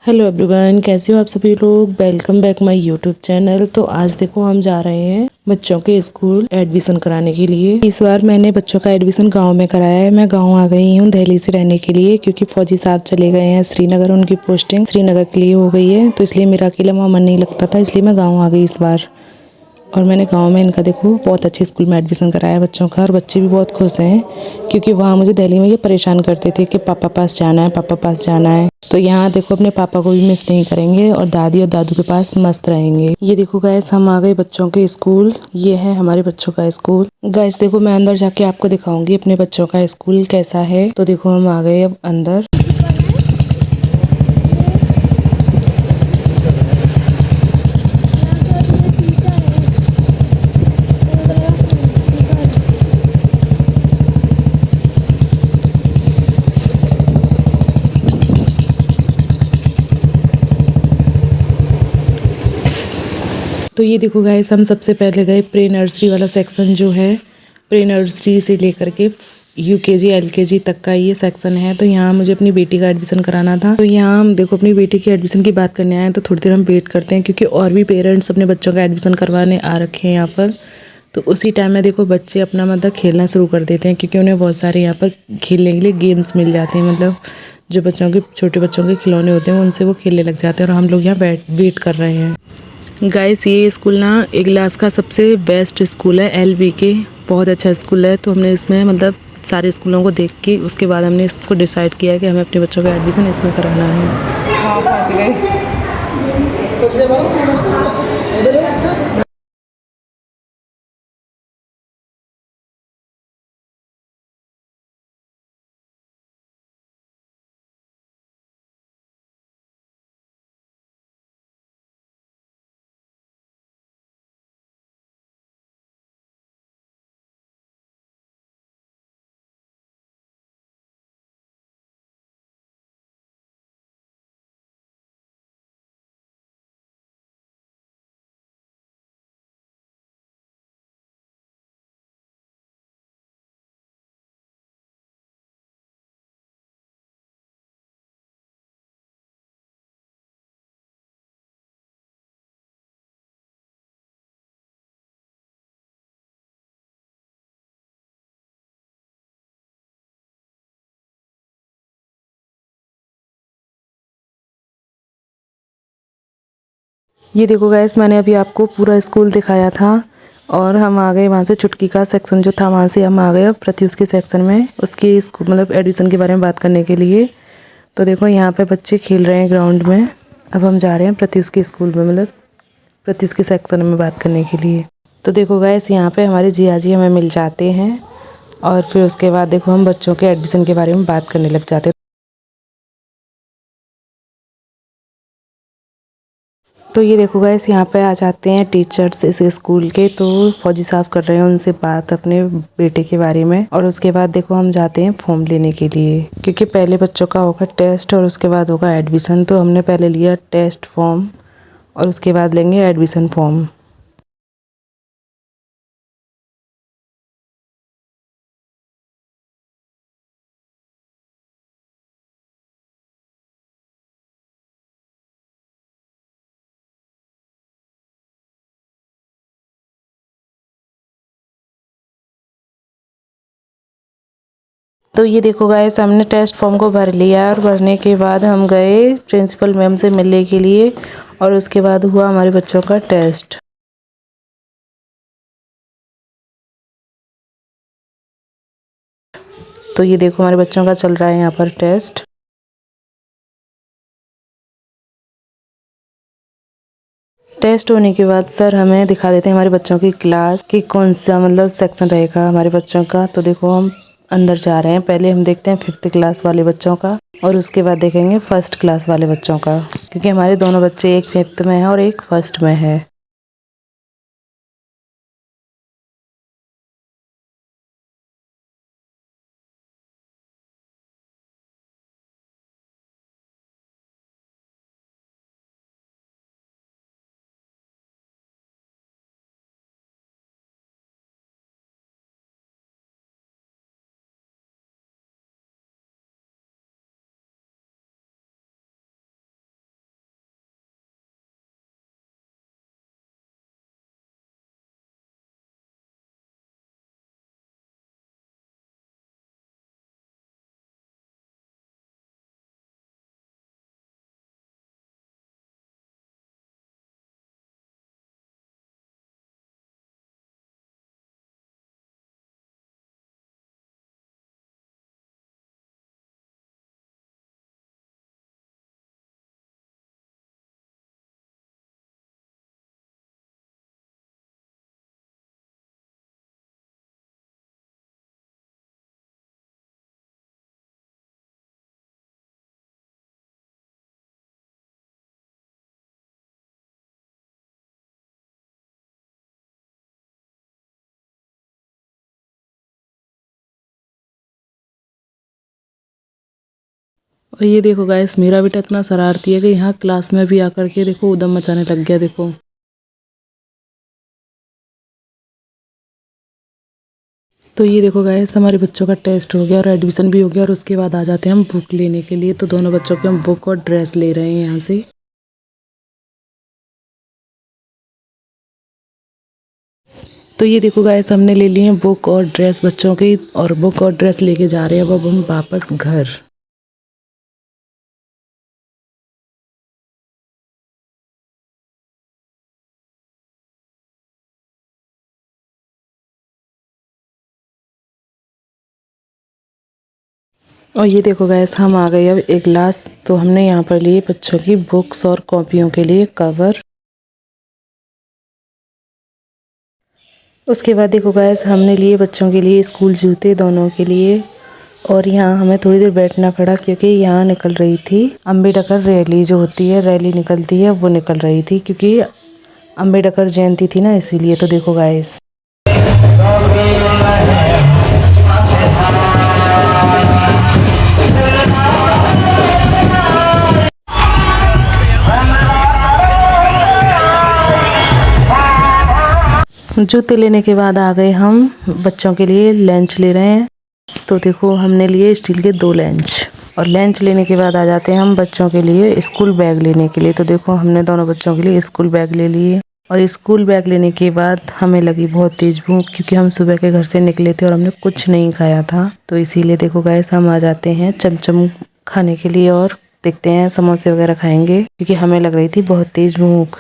Hello everyone, कैसे हो आप सभी लोग। Welcome back my YouTube channel. तो आज देखो हम जा रहे हैं बच्चों के स्कूल एडमिशन कराने के लिए। इस बार मैंने बच्चों का एडमिशन गांव में कराया है। मैं गांव आ गई हूँ दिल्ली से रहने के लिए, क्योंकि फौजी साहब चले गए हैं श्रीनगर। उनकी पोस्टिंग श्रीनगर के लिए हो गई है, तो इसलिए मेरा अकेला वहाँ मन नहीं लगता था, इसलिए मैं गाँव आ गई इस बार। और मैंने गांव में इनका देखो बहुत अच्छे स्कूल में एडमिशन कराया है बच्चों का, और बच्चे भी बहुत खुश हैं। क्योंकि वहाँ मुझे दिल्ली में ये परेशान करते थे कि पापा पास जाना है, पापा पास जाना है। तो यहाँ देखो अपने पापा को भी मिस नहीं करेंगे और दादी और दादू के पास मस्त रहेंगे। ये देखो गाइस, हम आ गए बच्चों के स्कूल। ये है हमारे बच्चों का स्कूल। गाइस देखो, मैं अंदर जाके आपको दिखाऊंगी अपने बच्चों का स्कूल कैसा है। तो देखो हम आ गए अब अंदर। तो ये देखो गाइस, हम सबसे पहले गए प्री नर्सरी वाला सेक्शन जो है। प्री नर्सरी से लेकर के यूकेजी एलकेजी तक का ये सेक्शन है। तो यहाँ मुझे अपनी बेटी का एडमिशन कराना था। तो यहाँ हम देखो अपनी बेटी की एडमिशन की बात करने आए हैं, तो थोड़ी देर हम वेट करते हैं, क्योंकि और भी पेरेंट्स अपने बच्चों का एडमिशन करवाने आ रखे हैं यहाँ पर। तो उसी टाइम में देखो बच्चे अपना मतलब खेलना शुरू कर देते हैं, क्योंकि उन्हें बहुत सारे यहाँ पर खेलने के लिए गेम्स मिल जाते हैं। मतलब जो बच्चों के छोटे बच्चों के खिलौने होते हैं उनसे वो खेलने लग जाते हैं, और हम लोग यहाँ वेट कर रहे हैं। गाइस ये स्कूल ना इगलास का सबसे बेस्ट स्कूल है, एलबी के। बहुत अच्छा स्कूल है। तो हमने इसमें मतलब सारे स्कूलों को देख के उसके बाद हमने इसको डिसाइड किया है कि हमें अपने बच्चों का एडमिशन इसमें कराना है। हाँ, पहुँच गए। ये देखो गैस, मैंने अभी आपको पूरा स्कूल दिखाया था, और हम आ गए वहाँ से। चुटकी का सेक्शन जो था वहाँ से हम आ गए अब प्रत्युष के सेक्शन में, उसकी मतलब एडमिशन के बारे में बात करने के लिए। तो देखो यहाँ पे बच्चे खेल रहे हैं ग्राउंड में। अब हम जा रहे हैं प्रत्युष के स्कूल में, मतलब प्रत्युष के सेक्शन में बात करने के लिए। तो देखो गैस, यहाँ पे हमारे जिया जी हमें मिल जाते हैं, और फिर उसके बाद देखो हम बच्चों के एडमिशन के बारे में बात करने लग जाते हैं। तो ये देखो गाइस, यहाँ पे आ जाते हैं टीचर्स इस स्कूल के। तो फौजी साहब कर रहे हैं उनसे बात अपने बेटे के बारे में, और उसके बाद देखो हम जाते हैं फॉर्म लेने के लिए, क्योंकि पहले बच्चों का होगा टेस्ट और उसके बाद होगा एडमिशन। तो हमने पहले लिया टेस्ट फॉर्म, और उसके बाद लेंगे एडमिशन फॉर्म। तो ये देखो गाइस, हमने टेस्ट फॉर्म को भर लिया, और भरने के बाद हम गए प्रिंसिपल मैम से मिलने के लिए, और उसके बाद हुआ हमारे बच्चों का टेस्ट। तो ये देखो हमारे बच्चों का चल रहा है यहाँ पर टेस्ट। टेस्ट होने के बाद सर हमें दिखा देते हैं हमारे बच्चों की क्लास कि कौन सा मतलब सेक्शन रहेगा हमारे बच्चों का। तो देखो हम अंदर जा रहे हैं। पहले हम देखते हैं 5th क्लास वाले बच्चों का, और उसके बाद देखेंगे 1st क्लास वाले बच्चों का, क्योंकि हमारे दोनों बच्चे एक 5th में है और एक 1st में है। और ये देखो गाइस, मेरा बेटा इतना शरारती है कि यहाँ क्लास में भी आकर के देखो उधम मचाने लग गया। देखो तो ये देखो गाइस, हमारे बच्चों का टेस्ट हो गया और एडमिशन भी हो गया और उसके बाद आ जाते हैं हम बुक लेने के लिए। तो दोनों बच्चों के हम बुक और ड्रेस ले रहे हैं यहाँ से। तो ये देखो गाइस, हमने ले लिए हैं बुक और ड्रेस बच्चों की, और बुक और ड्रेस लेके जा रहे हैं अब हम वापस घर। और ये देखो गाइस, हम आ गए अब एक क्लास। तो हमने यहाँ पर लिए बच्चों की बुक्स और कॉपियों के लिए कवर। उसके बाद देखो गाइस, हमने लिए बच्चों के लिए स्कूल जूते दोनों के लिए। और यहाँ हमें थोड़ी देर बैठना पड़ा क्योंकि यहाँ निकल रही थी अम्बेडकर रैली, जो होती है रैली निकलती है, वो निकल रही थी क्योंकि अम्बेडकर जयंती थी ना, इसीलिए। तो देखो गाइस, जूते लेने के बाद आ गए हम बच्चों के लिए लंच ले रहे हैं। तो देखो, हमने लिए स्टील के 2 लंच। और लंच लेने के बाद आ जाते हैं हम बच्चों के लिए स्कूल बैग लेने के लिए। तो देखो, हमने दोनों बच्चों के लिए स्कूल बैग ले लिए। और स्कूल बैग लेने के बाद हमें लगी बहुत तेज़ भूख क्योंकि हम सुबह के घर से निकले थे और हमने कुछ नहीं खाया था। तो इसीलिए देखो गाइस, हम आ जाते हैं चमचम खाने के लिए और देखते हैं समोसे वगैरह खाएंगे क्योंकि हमें लग रही थी बहुत तेज़ भूख।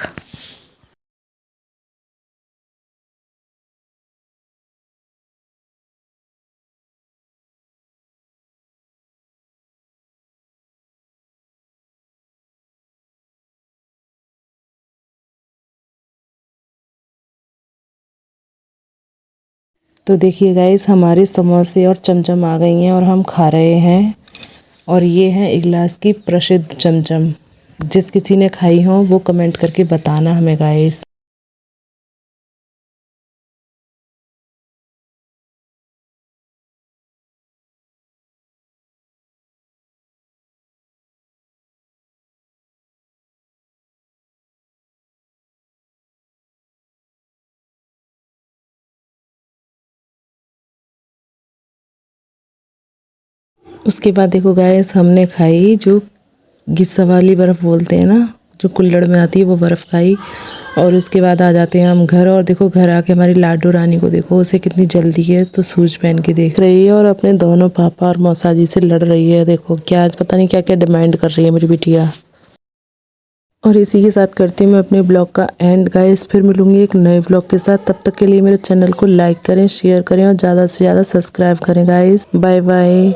तो देखिए गाइस, हमारे समोसे और चमचम आ गई हैं और हम खा रहे हैं। और ये है इगलास की प्रसिद्ध चमचम। जिस किसी ने खाई हो वो कमेंट करके बताना हमें गाइस। उसके बाद देखो गाइस, हमने खाई जो गिस्सा वाली बर्फ़ बोलते हैं ना, जो कुल्हड़ में आती है, वो बर्फ़ खाई। और उसके बाद आ जाते हैं हम घर। और देखो, घर आके हमारी लाडो रानी को देखो, उसे कितनी जल्दी है, तो शूज पहन के देख रही है और अपने दोनों पापा और मौसा जी से लड़ रही है। देखो क्या, आज पता नहीं क्या क्या डिमांड कर रही है मेरी बिटिया। और इसी के साथ करती हूँ मैं अपने ब्लॉग का एंड गाइस। फिर मिलूंगी एक नए ब्लॉग के साथ। तब तक के लिए मेरे चैनल को लाइक करें, शेयर करें और ज़्यादा से ज़्यादा सब्सक्राइब करें गाइस। Bye bye.